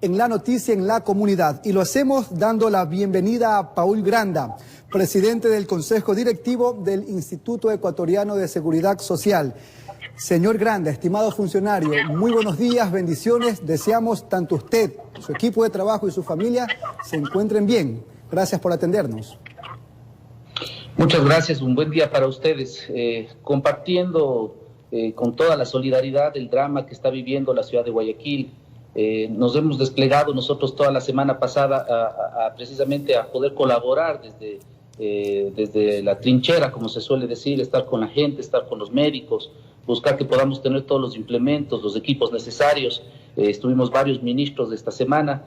en la noticia en la comunidad. Y lo hacemos dando la bienvenida a Paul Granda, presidente del Consejo Directivo del Instituto Ecuatoriano de Seguridad Social. Señor Granda, estimado funcionario, muy buenos días, bendiciones. Deseamos tanto usted, su equipo de trabajo y su familia se encuentren bien. Gracias por atendernos. Muchas gracias, un buen día para ustedes. Compartiendo con toda la solidaridad el drama que está viviendo la ciudad de Guayaquil, nos hemos desplegado nosotros toda la semana pasada precisamente a poder colaborar desde la trinchera, como se suele decir, estar con la gente, estar con los médicos, buscar que podamos tener todos los implementos, los equipos necesarios. Estuvimos varios ministros de esta semana,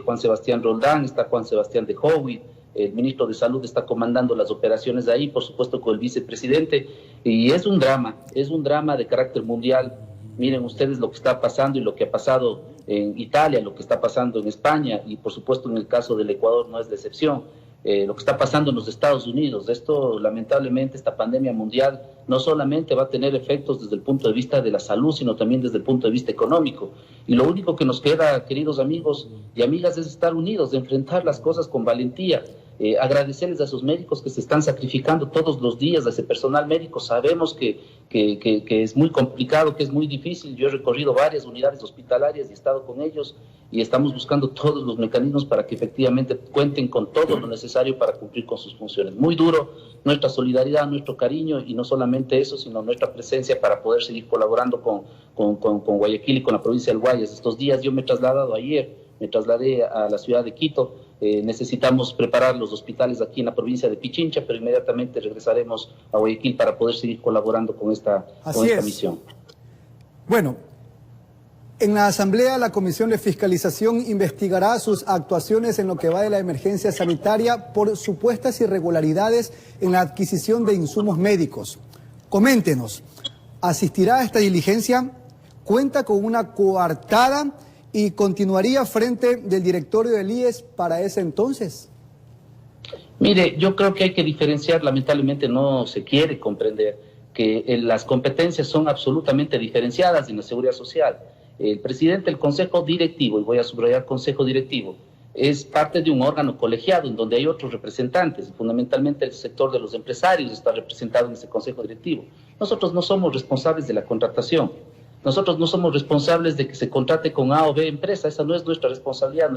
Juan Sebastián Roldán, está Juan Sebastián de Howitt, el ministro de Salud está comandando las operaciones ahí, por supuesto con el vicepresidente, y es un drama de carácter mundial. Miren ustedes lo que está pasando y lo que ha pasado en Italia, lo que está pasando en España, y por supuesto en el caso del Ecuador no es la excepción. Lo que está pasando en los Estados Unidos, esto lamentablemente, esta pandemia mundial, no solamente va a tener efectos desde el punto de vista de la salud, sino también desde el punto de vista económico. Y lo único que nos queda, queridos amigos y amigas, es estar unidos, de enfrentar las cosas con valentía. Agradecerles a esos médicos que se están sacrificando todos los días, a ese personal médico. Sabemos que es muy complicado, que es muy difícil. Yo he recorrido varias unidades hospitalarias y he estado con ellos y estamos buscando todos los mecanismos para que efectivamente cuenten con todo lo necesario para cumplir con sus funciones. Muy duro, nuestra solidaridad, nuestro cariño, y no solamente eso, sino nuestra presencia para poder seguir colaborando con Guayaquil y con la provincia del Guayas. Estos días yo me trasladé a la ciudad de Quito. Necesitamos preparar los hospitales aquí en la provincia de Pichincha, pero inmediatamente regresaremos a Guayaquil para poder seguir colaborando con esta misión. Bueno, en la Asamblea, la Comisión de Fiscalización investigará sus actuaciones en lo que va de la emergencia sanitaria por supuestas irregularidades en la adquisición de insumos médicos. Coméntenos, ¿asistirá a esta diligencia? ¿Cuenta con una coartada y continuaría frente del directorio del IES para ese entonces? Mire, yo creo que hay que diferenciar, lamentablemente no se quiere comprender que las competencias son absolutamente diferenciadas en la seguridad social. El presidente del Consejo Directivo, y voy a subrayar Consejo Directivo, es parte de un órgano colegiado en donde hay otros representantes, fundamentalmente el sector de los empresarios está representado en ese Consejo Directivo. Nosotros no somos responsables de la contratación. Nosotros no somos responsables de que se contrate con A o B empresa, esa no es nuestra responsabilidad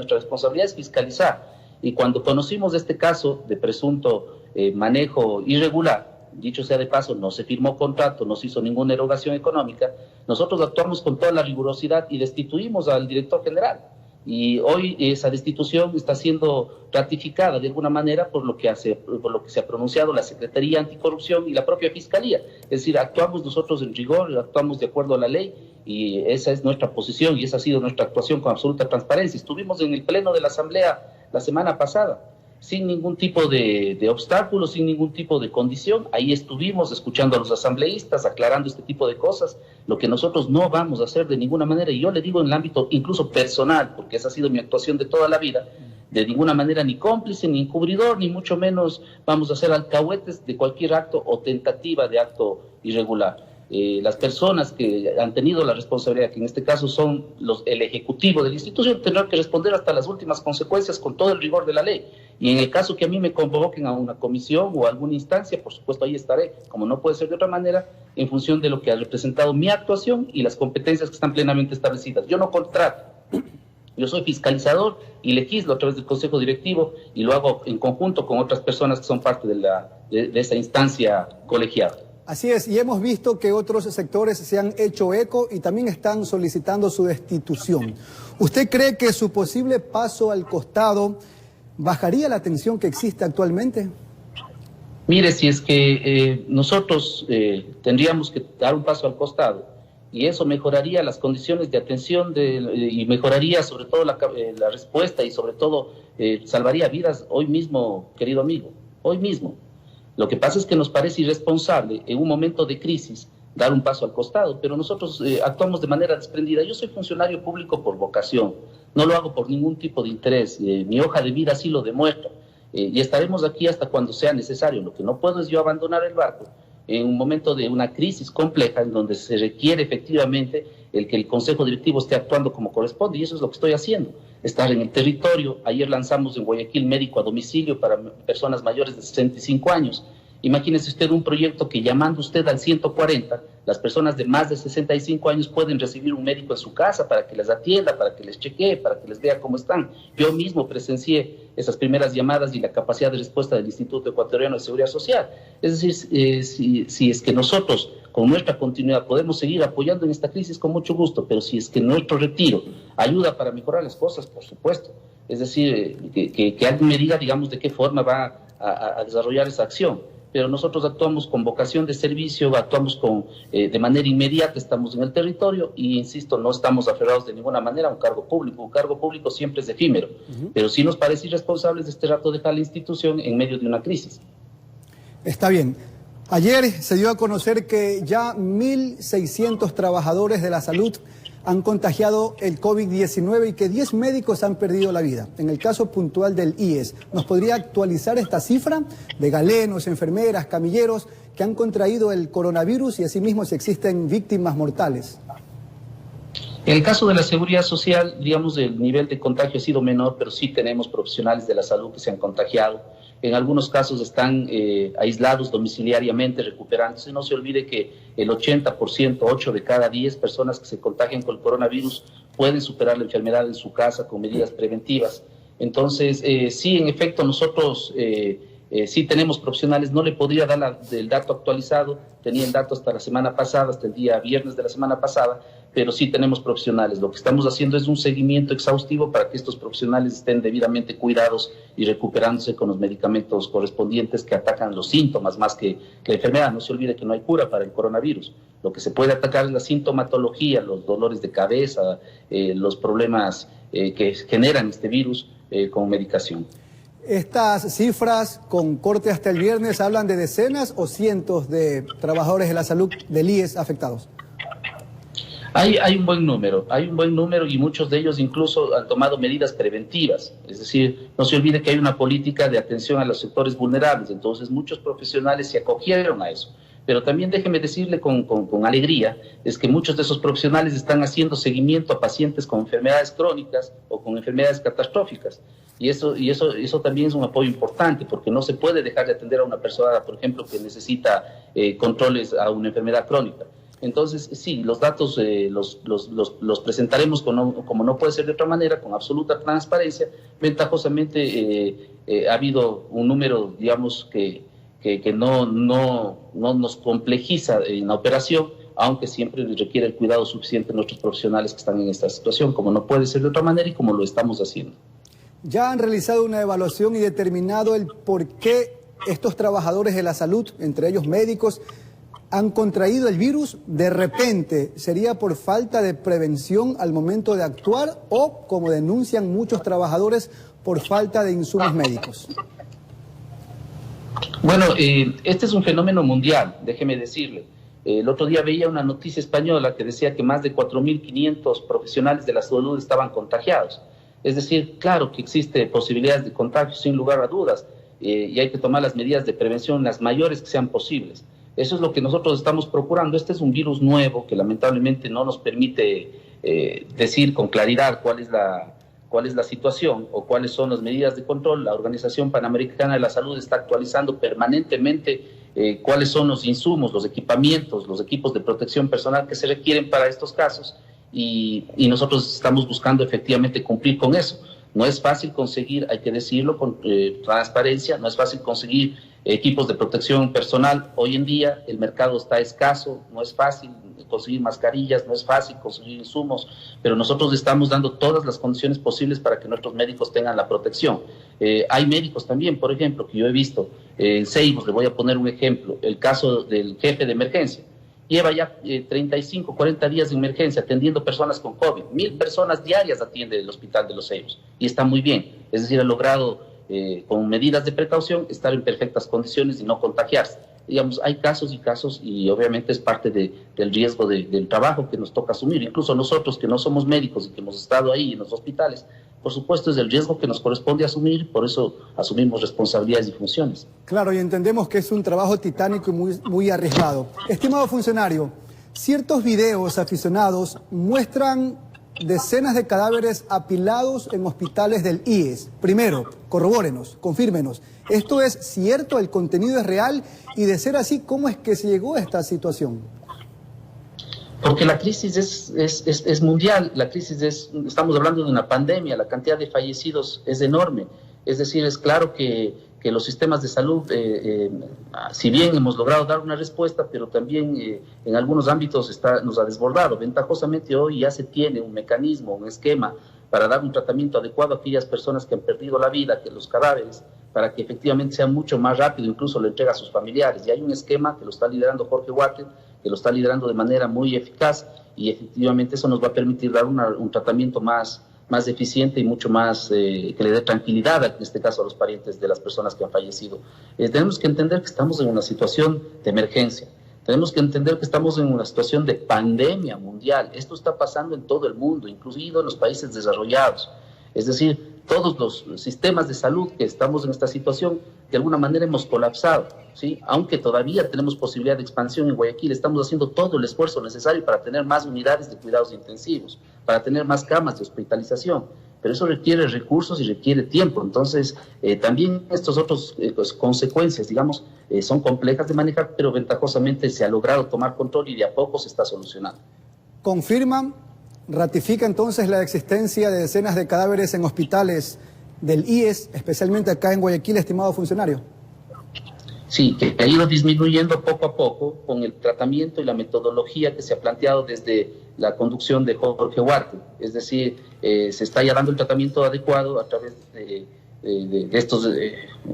es fiscalizar. Y cuando conocimos este caso de presunto manejo irregular, dicho sea de paso, no se firmó contrato, no se hizo ninguna erogación económica, nosotros actuamos con toda la rigurosidad y destituimos al director general. Y hoy esa destitución está siendo ratificada de alguna manera por lo que se ha pronunciado la Secretaría Anticorrupción y la propia Fiscalía. Es decir, actuamos nosotros en rigor, actuamos de acuerdo a la ley, y esa es nuestra posición y esa ha sido nuestra actuación con absoluta transparencia. Estuvimos en el pleno de la Asamblea la semana pasada, sin ningún tipo de obstáculo, sin ningún tipo de condición. Ahí estuvimos escuchando a los asambleístas, aclarando este tipo de cosas, lo que nosotros no vamos a hacer de ninguna manera, y yo le digo en el ámbito incluso personal, porque esa ha sido mi actuación de toda la vida, de ninguna manera ni cómplice, ni encubridor, ni mucho menos vamos a ser alcahuetes de cualquier acto o tentativa de acto irregular. Las personas que han tenido la responsabilidad, que en este caso son el ejecutivo de la institución, tendrán que responder hasta las últimas consecuencias con todo el rigor de la ley. Y en el caso que a mí me convoquen a una comisión o a alguna instancia, por supuesto ahí estaré, como no puede ser de otra manera, en función de lo que ha representado mi actuación y las competencias que están plenamente establecidas. Yo no contrato, yo soy fiscalizador y legislo a través del Consejo Directivo, y lo hago en conjunto con otras personas que son parte de esa instancia colegiada. Así es, y hemos visto que otros sectores se han hecho eco y también están solicitando su destitución. ¿Usted cree que su posible paso al costado bajaría la tensión que existe actualmente? Mire, si es que nosotros tendríamos que dar un paso al costado, y eso mejoraría las condiciones de atención y mejoraría sobre todo la respuesta, y sobre todo salvaría vidas hoy mismo, querido amigo, hoy mismo. Lo que pasa es que nos parece irresponsable en un momento de crisis dar un paso al costado, pero nosotros actuamos de manera desprendida. Yo soy funcionario público por vocación, no lo hago por ningún tipo de interés, mi hoja de vida así lo demuestra, y estaremos aquí hasta cuando sea necesario. Lo que no puedo es yo abandonar el barco en un momento de una crisis compleja en donde se requiere efectivamente el que el Consejo Directivo esté actuando como corresponde, y eso es lo que estoy haciendo. estar en el territorio. Ayer lanzamos en Guayaquil médico a domicilio para personas mayores de 65 años. Imagínese usted un proyecto que llamando usted al 140, las personas de más de 65 años pueden recibir un médico en su casa para que les atienda, para que les chequee, para que les vea cómo están. Yo mismo presencié esas primeras llamadas y la capacidad de respuesta del Instituto Ecuatoriano de Seguridad Social. Es decir, si es que nosotros con nuestra continuidad podemos seguir apoyando en esta crisis, con mucho gusto, pero si es que nuestro retiro ayuda para mejorar las cosas, por supuesto. Es decir, que alguien me diga, digamos, de qué forma va a desarrollar esa acción. Pero nosotros actuamos con vocación de servicio, actuamos de manera inmediata, estamos en el territorio y, insisto, no estamos aferrados de ninguna manera a un cargo público. Un cargo público siempre es efímero, pero sí nos parece irresponsables de este rato dejar la institución en medio de una crisis. Está bien. Ayer se dio a conocer que ya 1.600 trabajadores de la salud han contagiado el COVID-19 y que 10 médicos han perdido la vida. En el caso puntual del IES, ¿nos podría actualizar esta cifra de galenos, enfermeras, camilleros que han contraído el coronavirus y asimismo si existen víctimas mortales? En el caso de la seguridad social, digamos, el nivel de contagio ha sido menor, pero sí tenemos profesionales de la salud que se han contagiado. En algunos casos están aislados domiciliariamente, recuperándose. No se olvide que el 80%, 8 de cada 10 personas que se contagian con el coronavirus pueden superar la enfermedad en su casa con medidas preventivas. Entonces, sí, en efecto, nosotros sí tenemos profesionales. No le podría dar el dato actualizado, tenía el dato hasta la semana pasada, hasta el día viernes de la semana pasada, pero sí tenemos profesionales. Lo que estamos haciendo es un seguimiento exhaustivo para que estos profesionales estén debidamente cuidados y recuperándose con los medicamentos correspondientes que atacan los síntomas más que la enfermedad. No se olvide que no hay cura para el coronavirus. Lo que se puede atacar es la sintomatología, los dolores de cabeza, los problemas que generan este virus con medicación. ¿Estas cifras con corte hasta el viernes hablan de decenas o cientos de trabajadores de la salud del IES afectados? Hay un buen número y muchos de ellos incluso han tomado medidas preventivas. Es decir, no se olvide que hay una política de atención a los sectores vulnerables, entonces muchos profesionales se acogieron a eso. Pero también déjeme decirle con alegría, es que muchos de esos profesionales están haciendo seguimiento a pacientes con enfermedades crónicas o con enfermedades catastróficas. Y eso también es un apoyo importante, porque no se puede dejar de atender a una persona, por ejemplo, que necesita controles a una enfermedad crónica. Entonces, sí, los datos los presentaremos como no puede ser de otra manera, con absoluta transparencia. Ventajosamente ha habido un número, digamos, que no nos complejiza en la operación, aunque siempre requiere el cuidado suficiente de nuestros profesionales que están en esta situación, como no puede ser de otra manera y como lo estamos haciendo. ¿Ya han realizado una evaluación y determinado el por qué estos trabajadores de la salud, entre ellos médicos, han contraído el virus de repente? ¿Sería por falta de prevención al momento de actuar o, como denuncian muchos trabajadores, por falta de insumos médicos? Bueno, este es un fenómeno mundial, déjeme decirle. El otro día veía una noticia española que decía que más de 4.500 profesionales de la salud estaban contagiados. Es decir, claro que existe posibilidades de contagio sin lugar a dudas y hay que tomar las medidas de prevención las mayores que sean posibles. Eso es lo que nosotros estamos procurando. Este es un virus nuevo que lamentablemente no nos permite decir con claridad cuál es la situación o cuáles son las medidas de control. La Organización Panamericana de la Salud está actualizando permanentemente cuáles son los insumos, los equipamientos, los equipos de protección personal que se requieren para estos casos y nosotros estamos buscando efectivamente cumplir con eso. No es fácil conseguir, hay que decirlo con transparencia, no es fácil conseguir equipos de protección personal. Hoy en día el mercado está escaso, no es fácil conseguir mascarillas, no es fácil conseguir insumos, pero nosotros estamos dando todas las condiciones posibles para que nuestros médicos tengan la protección. Hay médicos también, por ejemplo, que yo he visto en Ceibos, le voy a poner un ejemplo, el caso del jefe de emergencia. Lleva ya 35, 40 días de emergencia atendiendo personas con COVID. 1.000 personas diarias atiende el hospital de Los Ceibos y está muy bien. Es decir, ha logrado con medidas de precaución estar en perfectas condiciones y no contagiarse. Digamos, hay casos y casos y obviamente es parte del riesgo del trabajo que nos toca asumir. Incluso nosotros que no somos médicos y que hemos estado ahí en los hospitales, por supuesto es el riesgo que nos corresponde asumir, por eso asumimos responsabilidades y funciones. Claro, y entendemos que es un trabajo titánico y muy arriesgado. Estimado funcionario, ciertos videos aficionados muestran decenas de cadáveres apilados en hospitales del IES. Primero, corrobórenos, confírmenos. ¿Esto es cierto? ¿El contenido es real? Y de ser así, ¿cómo es que se llegó a esta situación? Porque la crisis es mundial, estamos hablando de una pandemia, la cantidad de fallecidos es enorme. Es decir, es claro que los sistemas de salud, si bien hemos logrado dar una respuesta, pero también en algunos ámbitos nos ha desbordado. Ventajosamente hoy ya se tiene un mecanismo, un esquema para dar un tratamiento adecuado a aquellas personas que han perdido la vida, que los cadáveres, para que efectivamente sea mucho más rápido, incluso lo entrega a sus familiares. Y hay un esquema que lo está liderando Jorge Huarte, que lo está liderando de manera muy eficaz, y efectivamente eso nos va a permitir dar un tratamiento más eficiente y mucho más que le dé tranquilidad, en este caso a los parientes de las personas que han fallecido. Tenemos que entender que estamos en una situación de emergencia, tenemos que entender que estamos en una situación de pandemia mundial. Esto está pasando en todo el mundo, incluido en los países desarrollados. Es decir, todos los sistemas de salud que estamos en esta situación, de alguna manera hemos colapsado, ¿sí? Aunque todavía tenemos posibilidad de expansión en Guayaquil, estamos haciendo todo el esfuerzo necesario para tener más unidades de cuidados intensivos, para tener más camas de hospitalización, pero eso requiere recursos y requiere tiempo. Entonces, también estos otros consecuencias, digamos, son complejas de manejar, pero ventajosamente se ha logrado tomar control y de a poco se está solucionando. ¿Confirman, ratifica entonces la existencia de decenas de cadáveres en hospitales del IES, especialmente acá en Guayaquil, estimado funcionario? Sí, que ha ido disminuyendo poco a poco con el tratamiento y la metodología que se ha planteado desde la conducción de Jorge Huarte. Es decir, se está ya dando el tratamiento adecuado a través de estos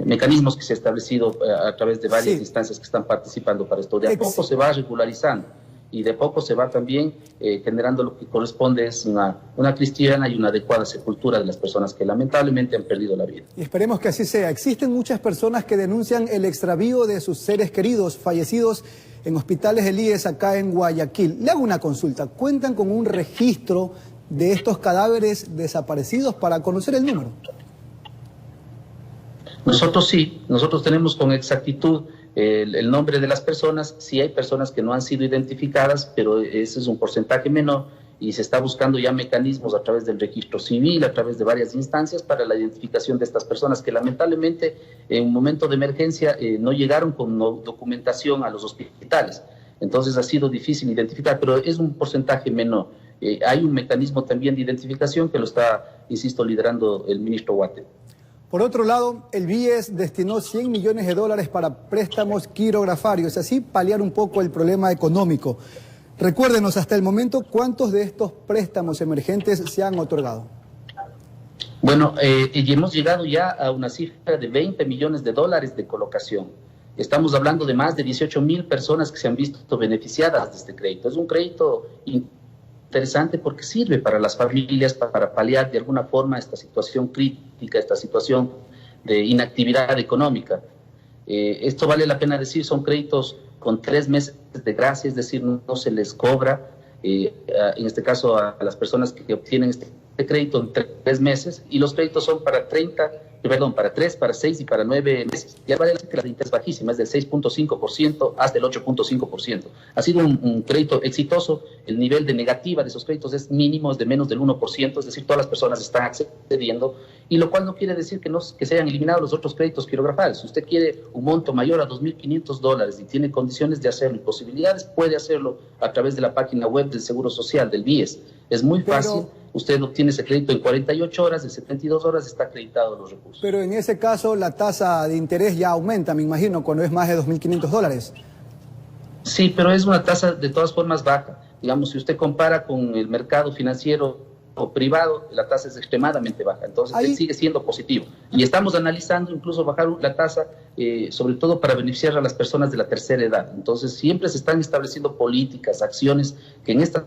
mecanismos que se ha establecido a través de varias instancias que están participando para esto. De a poco se va regularizando y de poco se va también generando lo que corresponde es una cristiana y una adecuada sepultura de las personas que lamentablemente han perdido la vida. Y esperemos que así sea. Existen muchas personas que denuncian el extravío de sus seres queridos fallecidos en hospitales del IES acá en Guayaquil. Le hago una consulta. ¿Cuentan con un registro de estos cadáveres desaparecidos para conocer el número? Nosotros sí, nosotros tenemos con exactitud el nombre de las personas. Sí hay personas que no han sido identificadas, pero ese es un porcentaje menor y se está buscando ya mecanismos a través del registro civil, a través de varias instancias para la identificación de estas personas que lamentablemente en un momento de emergencia no llegaron con documentación a los hospitales. Entonces ha sido difícil identificar, pero es un porcentaje menor. Hay un mecanismo también de identificación que lo está, insisto, liderando el ministro Huarte. Por otro lado, el BIES destinó $100 millones para préstamos quirografarios, así paliar un poco el problema económico. Recuérdenos hasta el momento cuántos de estos préstamos emergentes se han otorgado. Bueno, y hemos llegado ya a una cifra de $20 millones de colocación. Estamos hablando de más de 18.000 personas que se han visto beneficiadas de este crédito. Es un crédito interesante porque sirve para las familias, para paliar de alguna forma esta situación crítica, esta situación de inactividad económica. Esto vale la pena decir, son créditos con 3 meses de gracia, es decir, no se les cobra, en este caso a las personas que obtienen este crédito en 3 meses, y los créditos son para 3, para 6 y para 9 meses. Ya vale la pena que la renta es bajísima, es del 6.5% hasta el 8.5%. Ha sido un crédito exitoso, el nivel de negativa de esos créditos es mínimo, es de menos del 1%, es decir, todas las personas están accediendo, y lo cual no quiere decir que se hayan eliminado los otros créditos quirografarios. Si usted quiere un monto mayor a $2.500 y tiene condiciones de hacerlo y posibilidades, puede hacerlo a través de la página web del Seguro Social, del BIES. Es muy fácil. Usted obtiene ese crédito en 48 horas, en 72 horas está acreditado los recursos. Pero en ese caso la tasa de interés ya aumenta, me imagino, cuando es más de $2.500. Sí, pero es una tasa de todas formas baja. Digamos, si usted compara con el mercado financiero o privado, la tasa es extremadamente baja. Entonces sigue siendo positivo. Y estamos analizando incluso bajar la tasa, sobre todo para beneficiar a las personas de la tercera edad. Entonces siempre se están estableciendo políticas, acciones que en esta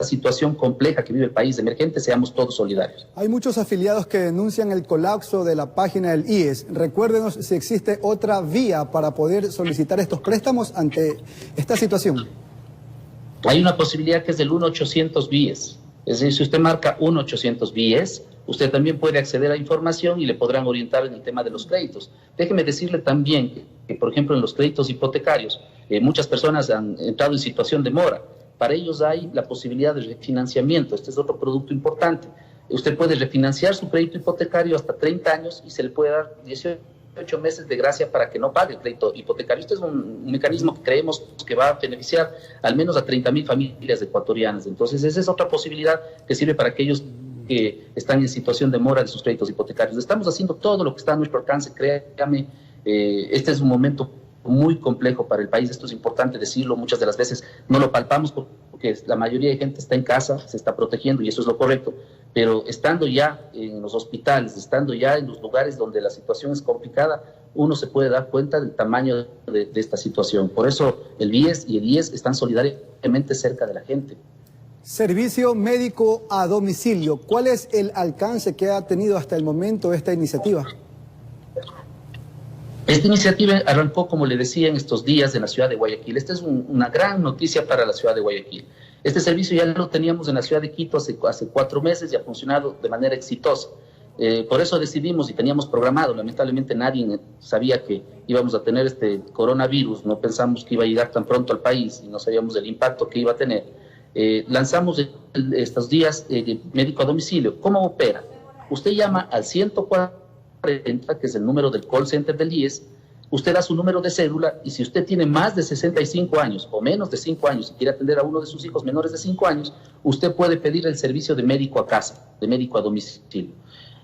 situación compleja que vive el país emergente seamos todos solidarios. Hay muchos afiliados que denuncian el colapso de la página del IES. Recuérdenos si existe otra vía para poder solicitar estos préstamos ante esta situación. Hay una posibilidad que es del 1-800 BIES. Es decir, si usted marca 1-800 BIES, usted también puede acceder a información y le podrán orientar en el tema de los créditos. Déjeme decirle también que por ejemplo, en los créditos hipotecarios, muchas personas han entrado en situación de mora. para ellos hay la posibilidad de refinanciamiento. Este es otro producto importante. Usted puede refinanciar su crédito hipotecario hasta 30 años y se le puede dar 18 meses de gracia para que no pague el crédito hipotecario. Este es un mecanismo que creemos que va a beneficiar al menos a 30.000 familias ecuatorianas. Entonces, esa es otra posibilidad que sirve para aquellos que están en situación de mora de sus créditos hipotecarios. Estamos haciendo todo lo que está a nuestro alcance, créame. Este es un momento muy complejo para el país, esto es importante decirlo, muchas de las veces no lo palpamos porque la mayoría de gente está en casa, se está protegiendo y eso es lo correcto, pero estando ya en los hospitales, estando ya en los lugares donde la situación es complicada, uno se puede dar cuenta del tamaño de esta situación. Por eso el BIES y el IES están solidariamente cerca de la gente. Servicio médico a domicilio, ¿cuál es el alcance que ha tenido hasta el momento esta iniciativa? Esta iniciativa arrancó, como le decía, en estos días en la ciudad de Guayaquil. Esta es una gran noticia para la ciudad de Guayaquil. Este servicio ya lo teníamos en la ciudad de Quito hace 4 meses y ha funcionado de manera exitosa. Por eso decidimos y teníamos programado, lamentablemente nadie sabía que íbamos a tener este coronavirus, no pensamos que iba a llegar tan pronto al país y no sabíamos del impacto que iba a tener. Lanzamos estos días médico a domicilio. ¿Cómo opera? Usted llama al 140, que es el número del call center del IES, usted da su número de cédula y si usted tiene más de 65 años o menos de 5 años y quiere atender a uno de sus hijos menores de 5 años, usted puede pedir el servicio de médico a casa, de médico a domicilio.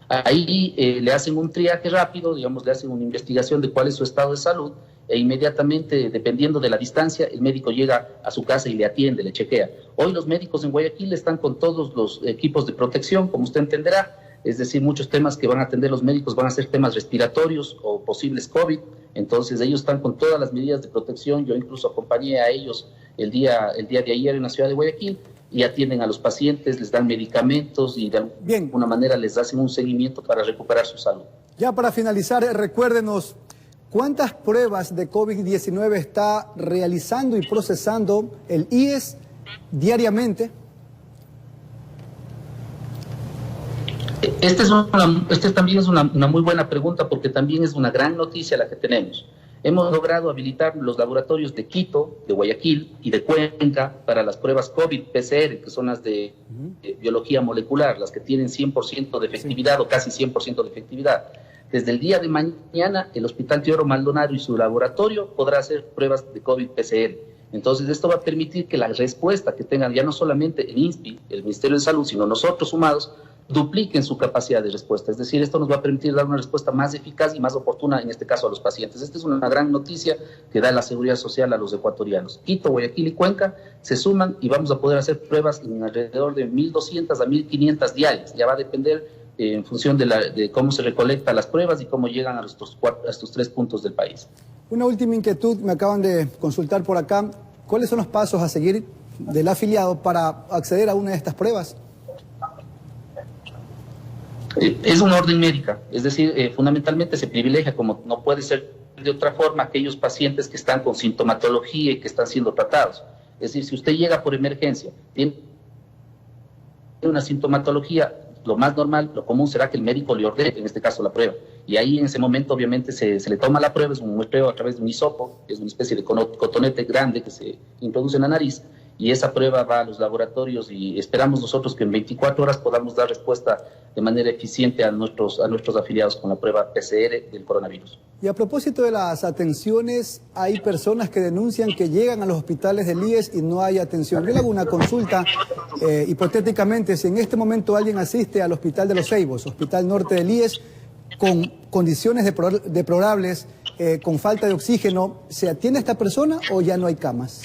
Ahí le hacen un triaje rápido, digamos, le hacen una investigación de cuál es su estado de salud e inmediatamente, dependiendo de la distancia, el médico llega a su casa y le atiende, le chequea. Hoy los médicos en Guayaquil están con todos los equipos de protección, como usted entenderá. Es decir, muchos temas que van a atender los médicos van a ser temas respiratorios o posibles COVID, entonces ellos están con todas las medidas de protección. Yo incluso acompañé a ellos el día de ayer en la ciudad de Guayaquil y atienden a los pacientes, les dan medicamentos y de alguna manera les hacen un seguimiento para recuperar su salud. Ya para finalizar, recuérdenos, ¿cuántas pruebas de COVID-19 está realizando y procesando el IES diariamente? Este también es una muy buena pregunta porque también es una gran noticia la que tenemos. Hemos logrado habilitar los laboratorios de Quito, de Guayaquil y de Cuenca para las pruebas COVID-PCR, que son las de biología molecular, las que tienen 100% de efectividad o casi 100% de efectividad. Desde el día de mañana, el Hospital Teodoro Maldonado y su laboratorio podrá hacer pruebas de COVID-PCR. Entonces, esto va a permitir que la respuesta que tengan ya no solamente el INSPI, el Ministerio de Salud, sino nosotros sumados, dupliquen su capacidad de respuesta. Es decir, esto nos va a permitir dar una respuesta más eficaz y más oportuna, en este caso a los pacientes. Esta es una gran noticia que da la seguridad social a los ecuatorianos. Quito, Guayaquil y Cuenca se suman y vamos a poder hacer pruebas en alrededor de 1.200 a 1.500 diarias. Ya va a depender en función de cómo se recolectan las pruebas y cómo llegan a estos 3 puntos del país. Una última inquietud, me acaban de consultar por acá. ¿Cuáles son los pasos a seguir del afiliado para acceder a una de estas pruebas? Es una orden médica, es decir, fundamentalmente se privilegia, como no puede ser de otra forma, aquellos pacientes que están con sintomatología y que están siendo tratados. Es decir, si usted llega por emergencia, tiene una sintomatología, lo más normal, lo común será que el médico le ordene, en este caso, la prueba. Y ahí en ese momento, obviamente, se le toma la prueba, es un muestreo a través de un hisopo, es una especie de cotonete grande que se introduce en la nariz, y esa prueba va a los laboratorios y esperamos nosotros que en 24 horas podamos dar respuesta de manera eficiente a nuestros afiliados con la prueba PCR del coronavirus. Y a propósito de las atenciones, hay personas que denuncian que llegan a los hospitales del IES y no hay atención. Yo le hago una consulta, hipotéticamente, si en este momento alguien asiste al Hospital de los Ceibos, Hospital Norte del IES, con condiciones deplorables, con falta de oxígeno, ¿se atiende a esta persona o ya no hay camas?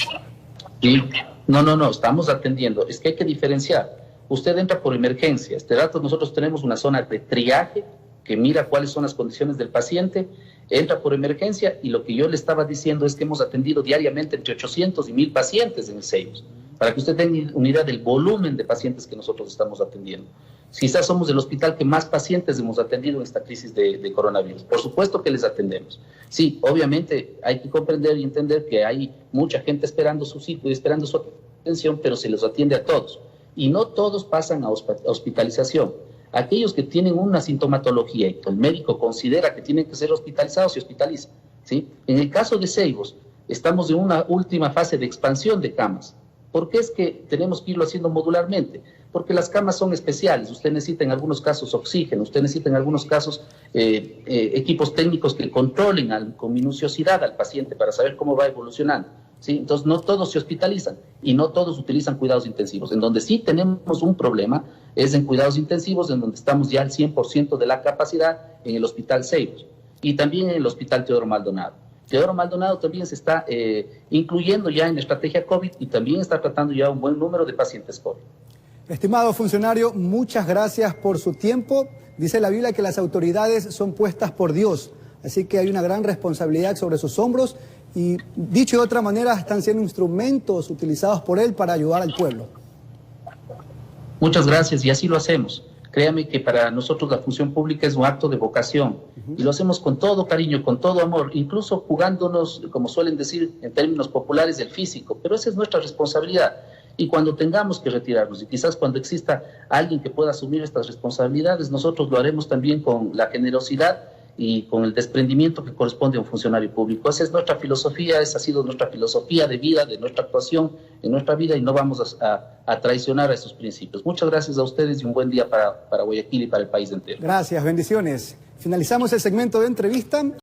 Sí. No, estamos atendiendo. Es que hay que diferenciar. Usted entra por emergencia. Este rato nosotros tenemos una zona de triaje que mira cuáles son las condiciones del paciente, entra por emergencia y lo que yo le estaba diciendo es que hemos atendido diariamente entre 800 y 1.000 pacientes en el Ceibos, para que usted tenga una idea del volumen de pacientes que nosotros estamos atendiendo. Quizás somos el hospital que más pacientes hemos atendido en esta crisis de coronavirus. Por supuesto que les atendemos. Sí, obviamente hay que comprender y entender que hay mucha gente esperando su sitio y esperando su atención, pero se los atiende a todos. Y no todos pasan a hospitalización. Aquellos que tienen una sintomatología y que el médico considera que tienen que ser hospitalizados, se hospitalizan, ¿sí? En el caso de Ceibos, estamos en una última fase de expansión de camas. ¿Por qué es que tenemos que irlo haciendo modularmente? Porque las camas son especiales, usted necesita en algunos casos oxígeno, usted necesita en algunos casos equipos técnicos que controlen con minuciosidad al paciente para saber cómo va evolucionando. ¿Sí? Entonces, no todos se hospitalizan y no todos utilizan cuidados intensivos. En donde sí tenemos un problema es en cuidados intensivos, en donde estamos ya al 100% de la capacidad en el Hospital Ceibos y también en el Hospital Teodoro Maldonado. Teodoro Maldonado también se está incluyendo ya en la estrategia COVID y también está tratando ya un buen número de pacientes COVID. Estimado funcionario, muchas gracias por su tiempo. Dice la Biblia que las autoridades son puestas por Dios, así que hay una gran responsabilidad sobre sus hombros y, dicho de otra manera, están siendo instrumentos utilizados por él para ayudar al pueblo. Muchas gracias y así lo hacemos. Créame que para nosotros la función pública es un acto de vocación y lo hacemos con todo cariño, con todo amor, incluso jugándonos, como suelen decir en términos populares, del físico, pero esa es nuestra responsabilidad. Y cuando tengamos que retirarnos y quizás cuando exista alguien que pueda asumir estas responsabilidades, nosotros lo haremos también con la generosidad y con el desprendimiento que corresponde a un funcionario público. Esa es nuestra filosofía, esa ha sido nuestra filosofía de vida, de nuestra actuación en nuestra vida y no vamos a traicionar a esos principios. Muchas gracias a ustedes y un buen día para Guayaquil y para el país entero. Gracias, bendiciones. Finalizamos el segmento de entrevista.